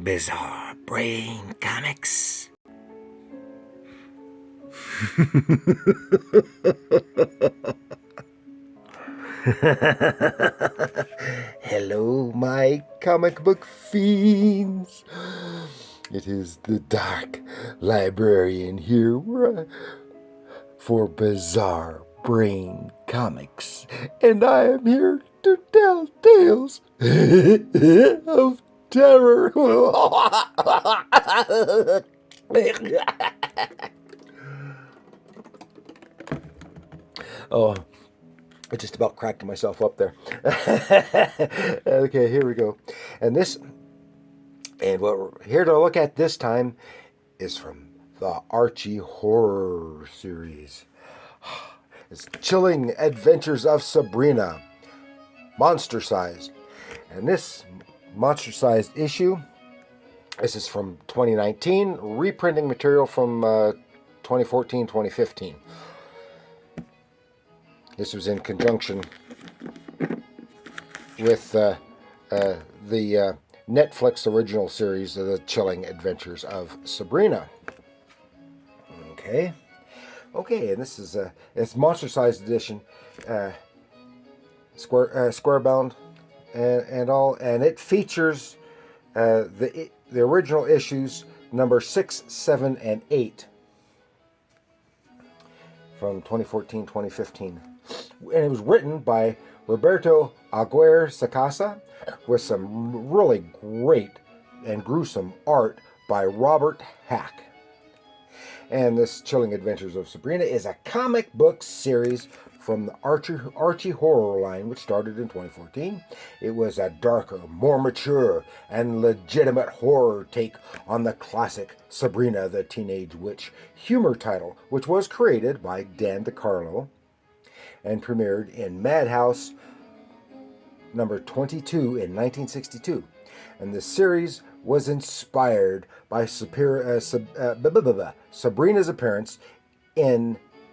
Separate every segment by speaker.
Speaker 1: Bizarre Brain Comics. Hello, my comic book fiends. It is the Dark Librarian here for Bizarre Brain Comics, and I am here to tell tales of terror. Oh, I just about cracked myself up there. Okay, here we go. And what we're here to look at this time is from the Archie horror series. It's Chilling Adventures of Sabrina, monster sized. And this monster sized issue, this is from 2019, reprinting material from 2014, 2015. This was in conjunction with the Netflix original series of The Chilling Adventures of Sabrina. Okay, and this is it's monster-sized edition, square bound, and all, and it features the original issues number 6, 7, and 8 from 2014, 2015. And it was written by Roberto Aguirre Sacasa with some really great and gruesome art by Robert Hack. And this Chilling Adventures of Sabrina is a comic book series from the Archie horror line, which started in 2014. It was a darker, more mature, and legitimate horror take on the classic Sabrina the Teenage Witch humor title, which was created by Dan DeCarlo and premiered in Madhouse number 22 in 1962. And the series was inspired by Sabrina's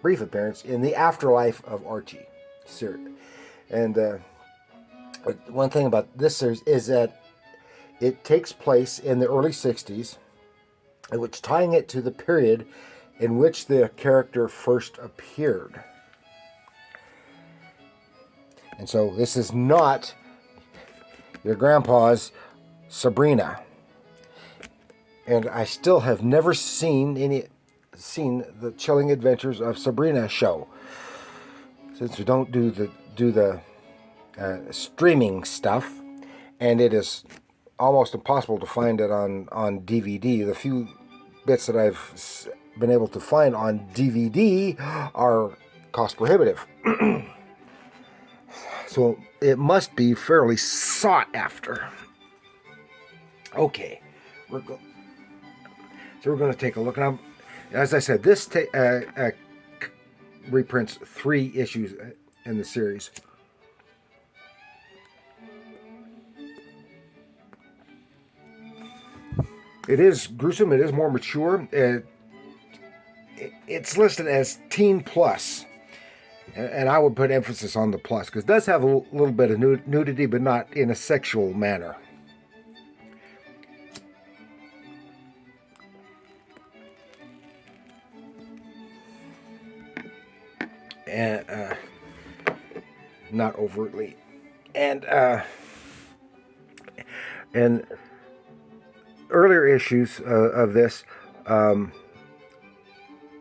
Speaker 1: brief appearance in the afterlife of Archie. And one thing about this series is that it takes place in the early 60s, which tying it to the period in which the character first appeared. And so this is not your grandpa's Sabrina. And I still have never seen the Chilling Adventures of Sabrina show, since we don't do the streaming stuff, and it is almost impossible to find it on DVD. The few bits that I've been able to find on DVD are cost prohibitive. So it must be fairly sought after. Okay, we're going to take a look. Now, as I said, this reprints 3 issues in the series. It is gruesome. It is more mature. It's listed as teen plus. And I would put emphasis on the plus, because it does have a little bit of nudity, but not in a sexual manner. And not overtly. And earlier issues of this,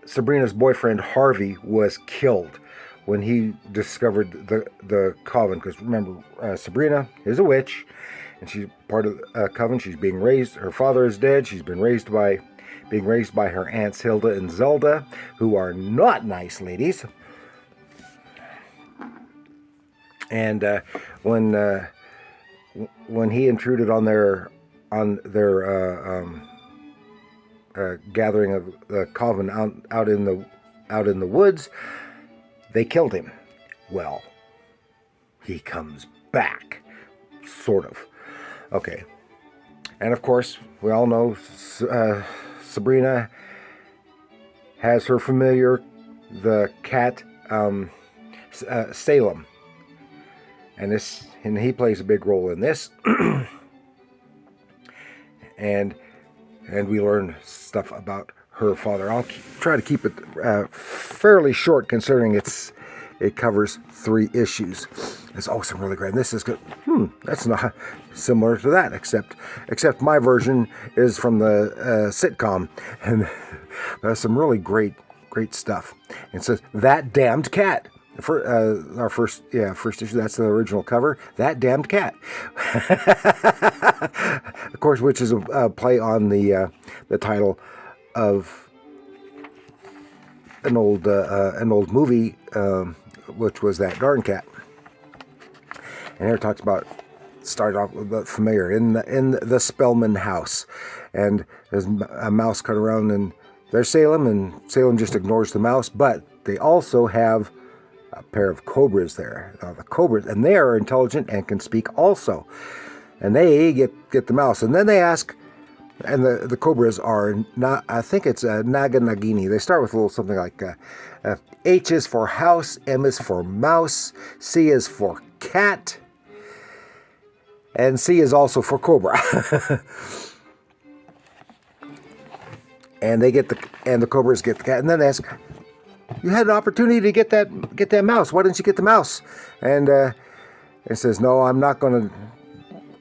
Speaker 1: Sabrina's boyfriend Harvey was killed when he discovered the coven. Because remember, Sabrina is a witch, and she's part of a coven. She's being raised. Her father is dead. She's being raised by her aunts Hilda and Zelda, who are not nice ladies. And when he intruded on their gathering of the coven out in the woods, they killed him. Well, he comes back, sort of. Okay. And of course, we all know Sabrina has her familiar, the cat Salem, and he plays a big role in this. and we learn stuff about her father. I'll try to keep it fairly short, considering it covers 3 issues. It's some really great. And this is good. That's not similar to that, except my version is from the sitcom, and there's some really great stuff. It says "That Damned Cat." For our first issue, that's the original cover. That Damned Cat, of course, which is a play on the title of an old movie, which was That Darn Cat. And here it talks about, started off with the familiar in the Spellman house, and there's a mouse cut around, and there's Salem, and Salem just ignores the mouse, but they also have a pair of cobras there. The cobras, and they are intelligent and can speak also, and they get the mouse, and then they ask. And the cobras are not, I think it's Naga Nagini. They start with a little something like H is for house, M is for mouse, C is for cat, and C is also for cobra. And the cobras get the cat, and then they ask, "You had an opportunity to get that mouse. Why didn't you get the mouse?" And it says, "No, I'm not going to.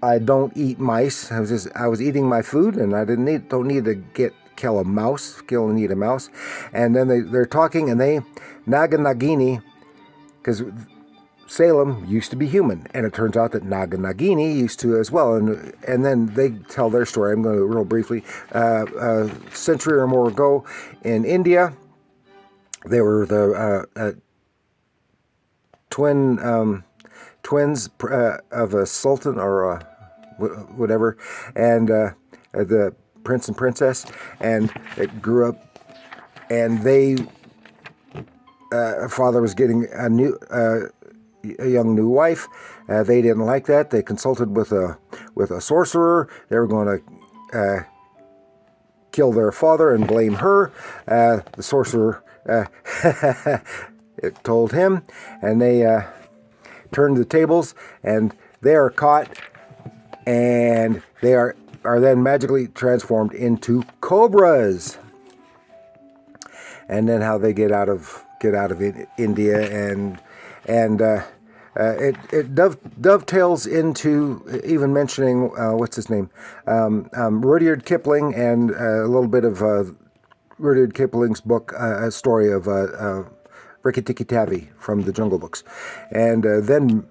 Speaker 1: I don't eat mice. I was eating my food, and I don't need to kill and eat a mouse." And then they're talking, and Naga Nagini, because Salem used to be human, and it turns out that Naga Nagini used to as well. And then they tell their story. I'm going to real briefly. A century or more ago in India, they were the twins of a sultan or whatever, and the prince and princess, and it grew up, and father was getting a young new wife. They didn't like that. They consulted with a sorcerer. They were going to kill their father and blame her. The sorcerer it told him, and they turned the tables, and they are caught, and they are then magically transformed into cobras. And then how they get out of India, and it dovetails into even mentioning what's his name, Rudyard Kipling, and a little bit of Rudyard Kipling's book, a story of Rikki-Tikki-Tavi from the Jungle Books. And then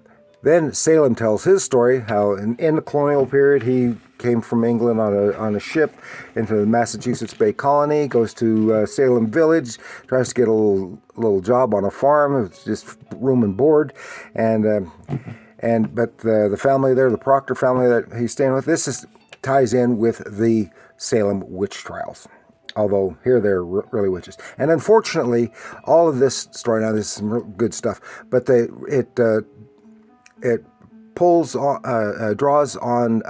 Speaker 1: Salem tells his story, how in the colonial period he came from England on a ship into the Massachusetts Bay Colony, goes to Salem Village, tries to get a little job on a farm. It's just room and board, but the family there, the Proctor family that he's staying with, ties in with the Salem witch trials. Although here they're really witches, and unfortunately, all of this story, now this is some real good stuff, but it pulls on, draws on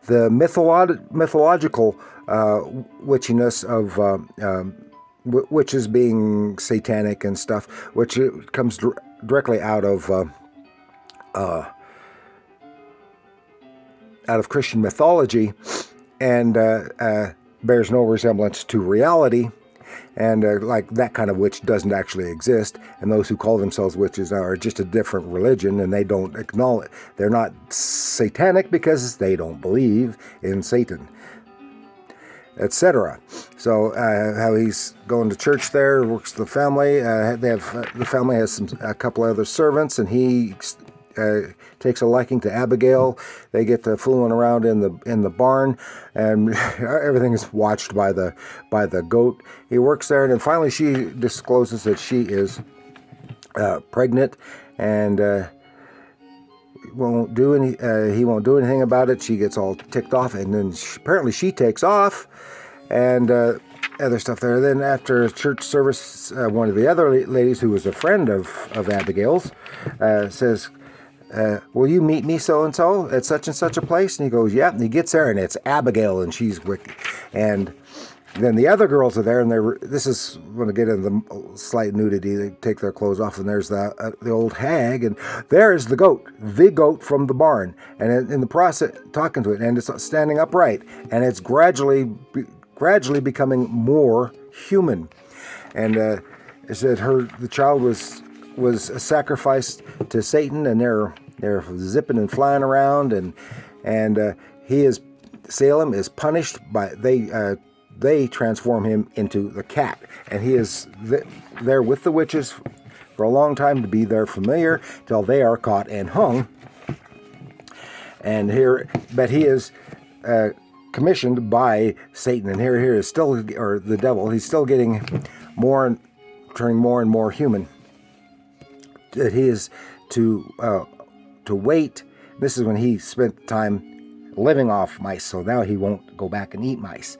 Speaker 1: the mythological witchiness of witches being satanic and stuff, which comes directly out of Christian mythology, and bears no resemblance to reality. And like that kind of witch doesn't actually exist, and those who call themselves witches are just a different religion, and they don't acknowledge, they're not satanic because they don't believe in Satan, etc. So how he's going to church there, works the family. The family has a couple other servants, and he takes a liking to Abigail. They get to fooling around in the barn, and everything is watched by the goat. He works there, and then finally she discloses that she is pregnant, and he won't do anything about it. She gets all ticked off, and then apparently she takes off, and other stuff there. Then after church service, one of the other ladies, who was a friend of Abigail's, says, "Will you meet me so-and-so at such and such a place?" And he goes, "Yeah." And he gets there, and it's Abigail, and she's wicked. And Then the other girls are there, and this is when I get into the slight nudity. They take their clothes off, and there's the old hag, and there's the goat from the barn, and in the process talking to it, and it's standing upright, and it's gradually becoming more human. And it said the child was sacrificed to Satan, and they're zipping and flying around, and Salem is punished by they transform him into the cat, and he is there with the witches for a long time to be their familiar till they are caught and hung. But he is commissioned by Satan, and here is still, or the devil. He's still getting turning more and more human. That he is to wait. This is when he spent time living off mice, so now he won't go back and eat mice.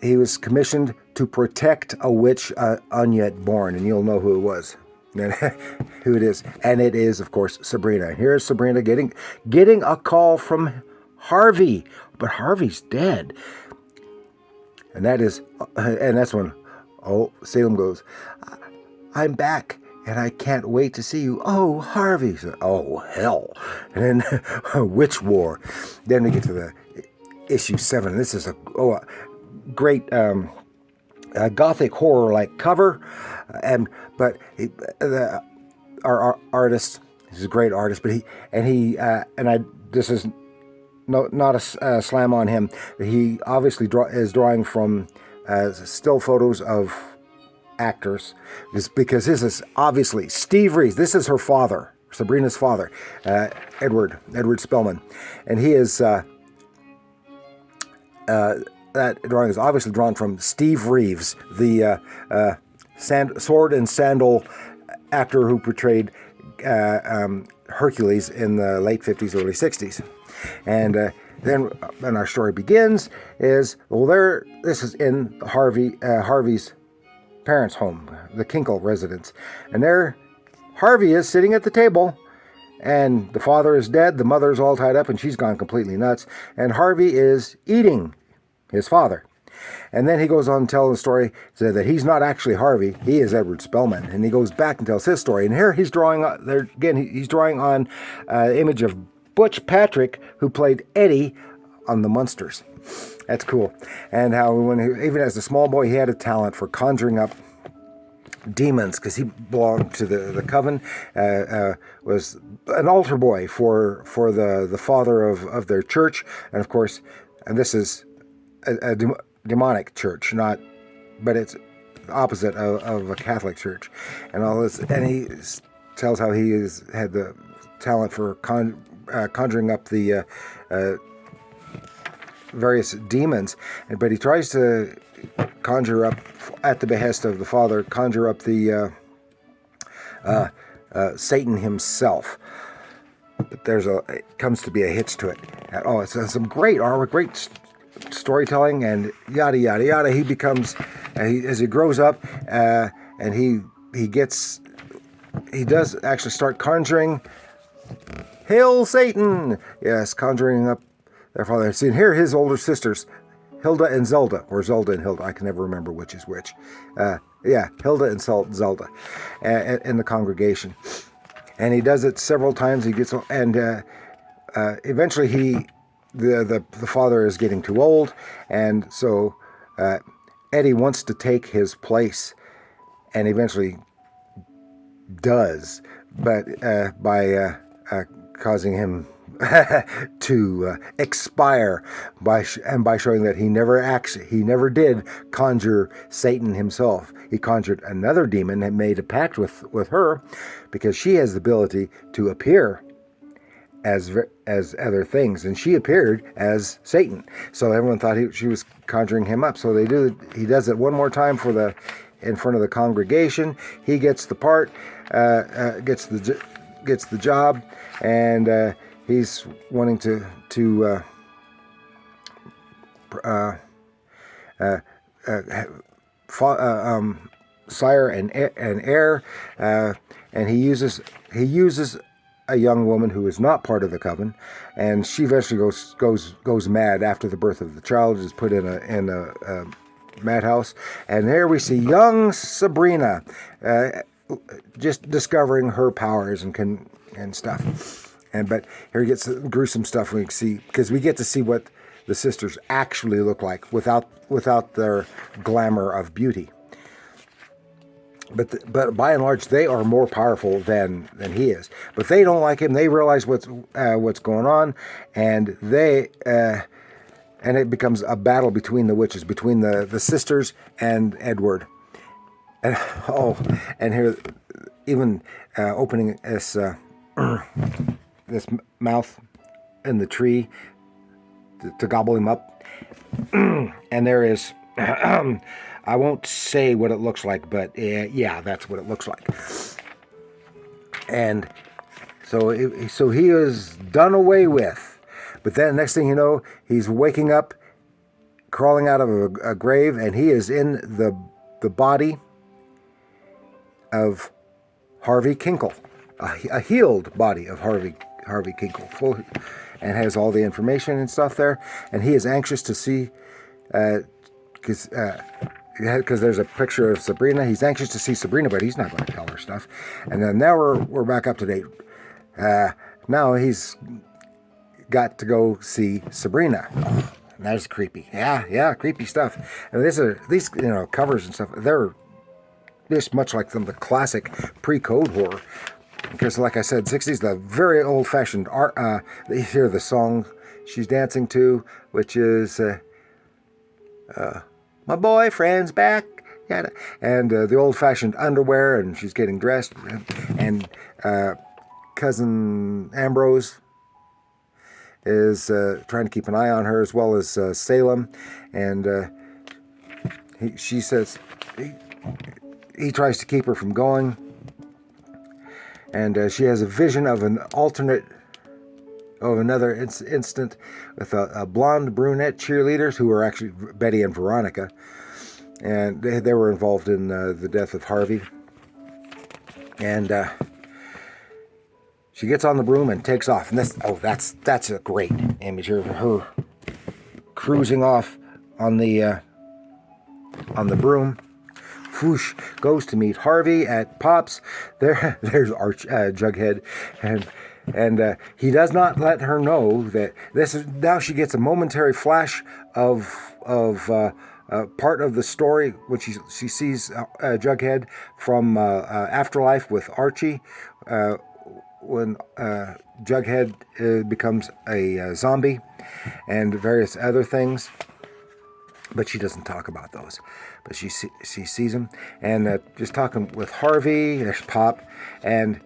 Speaker 1: He was commissioned to protect a witch unyet born, and you'll know who it was. Who it is. And it is, of course, Sabrina. And here's Sabrina getting a call from Harvey, but Harvey's dead. And that's when Salem goes, "I'm back, and I can't wait to see you. Oh, Harvey." So, oh, hell. And then Witch War. Then we get to the issue 7. This is a great gothic horror-like cover. But our artist, he's a great artist, but this is not a slam on him. He obviously is drawing from still photos of actors, because this is obviously Steve Reeves. This is her father, Sabrina's father, Edward Spellman, and he is that drawing is obviously drawn from Steve Reeves, the sword and sandal actor who portrayed Hercules in the late 50s, early 60s. And then our story begins this is in Harvey's parents' home, the Kinkle residence. And there Harvey is sitting at the table, and the father is dead, the mother is all tied up, and she's gone completely nuts, and Harvey is eating his father. And then he goes on to tell the story, so that he's not actually Harvey, he is Edward Spellman. And he goes back and tells his story. And here he's drawing on an image of Butch Patrick, who played Eddie on the Munsters. That's cool. And how even as a small boy, he had a talent for conjuring up demons, because he belonged to the coven, was an altar boy for the father of their church. And of course, and this is a demonic church, but it's opposite of a Catholic church, and all this. And he tells how he had the talent for conjuring up the various demons, but he tries to conjure up, at the behest of the father, conjure up the Satan himself. But it comes to be a hitch to it. It's some great artwork, great storytelling, and yada yada yada. He becomes, as he grows up, and he does actually start conjuring. Hail Satan! Yes, conjuring up their father. See, and here his older sisters, Hilda and Zelda, or Zelda and Hilda. I can never remember which is which. Hilda and Zelda, in the congregation, and he does it several times. He gets, and eventually the father is getting too old, and so Eddie wants to take his place, and eventually does, but by causing him to expire by showing that he never did conjure Satan himself. He conjured another demon and made a pact with her, because she has the ability to appear as other things, and she appeared as Satan. So everyone thought she was conjuring him up. So he does it one more time in front of the congregation. He gets the part, gets the job, and he's wanting to sire and heir, and he uses a young woman who is not part of the coven, and she eventually goes mad after the birth of the child. Is put in a madhouse, and there we see young Sabrina, just discovering her powers and stuff. But here gets gruesome stuff. We see because we get to see what the sisters actually look like without their glamour of beauty. But by and large, they are more powerful than he is. But they don't like him. They realize what's going on, and it becomes a battle between the witches, between the sisters and Edward. And and here, even opening this this mouth in the tree to gobble him up, and there is. I won't say what it looks like, but yeah, that's what it looks like. And so he is done away with. But then next thing you know, he's waking up, crawling out of a grave, and he is in the body of Harvey Kinkle, a healed body of Harvey Kinkle, full, and has all the information and stuff there. And he is anxious to see, because there's a picture of Sabrina. He's anxious to see Sabrina, but he's not going to tell her stuff. And then now we're back up to date. Now he's got to go see Sabrina. Oh, that's creepy. Yeah, creepy stuff. And these covers and stuff. They're just much like some of the classic pre-code horror. Because, like I said, 60s, the very old-fashioned art. You hear the song she's dancing to, which is. My boyfriend's back, and the old-fashioned underwear, and she's getting dressed, and cousin Ambrose is trying to keep an eye on her, as well as Salem, and she says he tries to keep her from going, and she has a vision of another instant with a blonde brunette cheerleaders who are actually Betty and Veronica, and they were involved in the death of Harvey. And she gets on the broom and takes off, and that's a great image of her cruising off on the broom. Whoosh, goes to meet Harvey at Pops. There's Jughead, and he does not let her know that this is. Now she gets a momentary flash of part of the story when she sees Jughead from Afterlife with Archie, when Jughead becomes a zombie, and various other things. But she doesn't talk about those. But she sees him, and just talking with Harvey. There's Pop, and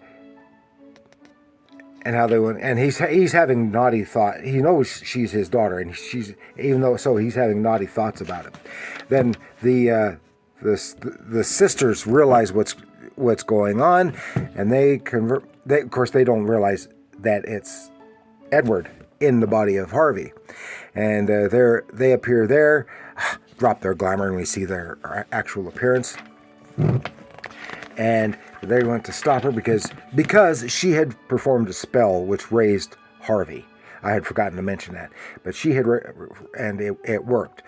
Speaker 1: how they went, and he's having naughty thought. He knows she's his daughter, and he's having naughty thoughts about it. Then the sisters realize what's going on, and they convert. Of course, they don't realize that it's Edward in the body of Harvey, and they appear there, drop their glamour, and we see their actual appearance. And they went to stop her because she had performed a spell which raised Harvey. I had forgotten to mention that, but she had, and it worked,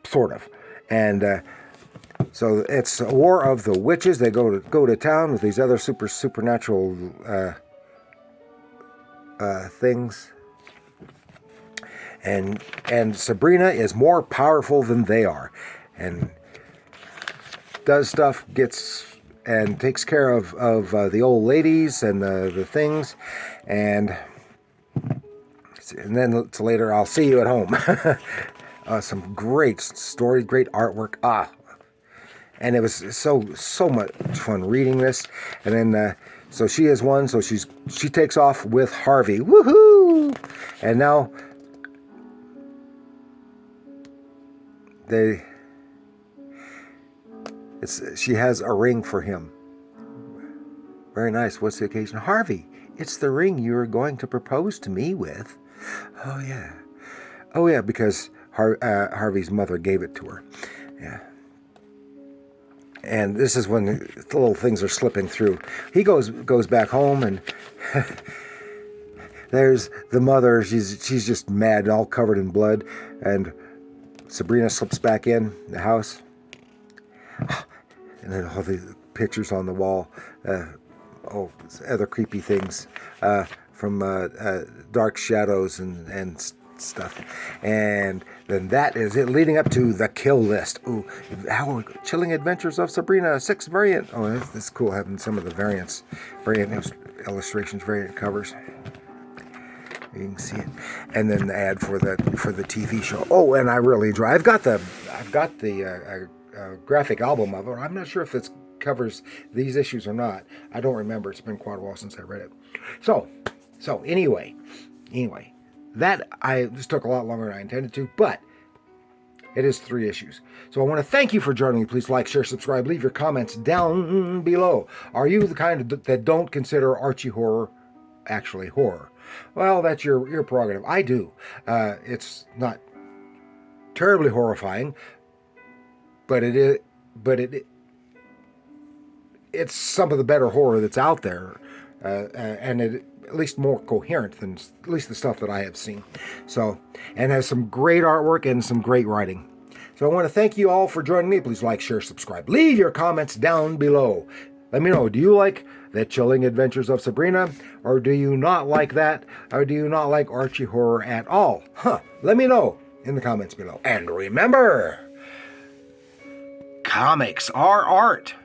Speaker 1: sort of. And so it's a war of the witches. They go to town with these other supernatural things. And Sabrina is more powerful than they are, and does stuff, and takes care of the old ladies and the things, and then later, I'll see you at home. Some great stories, great artwork. And it was so much fun reading this. And then so she is one, so she takes off with Harvey. Woohoo! And now she has a ring for him. Very nice. What's the occasion? Harvey, it's the ring you were going to propose to me with. Oh yeah, because Harvey's mother gave it to her. Yeah. And this is when the little things are slipping through. He goes back home, and there's the mother. She's just mad, all covered in blood. And Sabrina slips back in the house, and then all the pictures on the wall. Other creepy things from Dark Shadows and stuff. And then that is it, leading up to the kill list. Ooh, Chilling Adventures of Sabrina 6 variant. Oh, that's cool, having some of the variant illustrations, variant covers. You can see it, and then the ad for the TV show. Oh, and I really enjoy. I've got the graphic album of it. I'm not sure if it covers these issues or not. I don't remember. It's been quite a while since I read it. So anyway, that I just took a lot longer than I intended to, but it is 3 issues. So I want to thank you for joining me. Please like, share, subscribe, leave your comments down below. Are you the kind that don't consider Archie horror actually horror? Well, that's your prerogative. I do. It's not terribly horrifying, but it's some of the better horror that's out there, and at least more coherent than at least the stuff that I have seen. So, and has some great artwork and some great writing. So I want to thank you all for joining me. Please like, share, subscribe. Leave your comments down below. Let me know, do you like The Chilling Adventures of Sabrina, or do you not like that, or do you not like Archie horror at all? Let me know in the comments below. And remember, comics are art.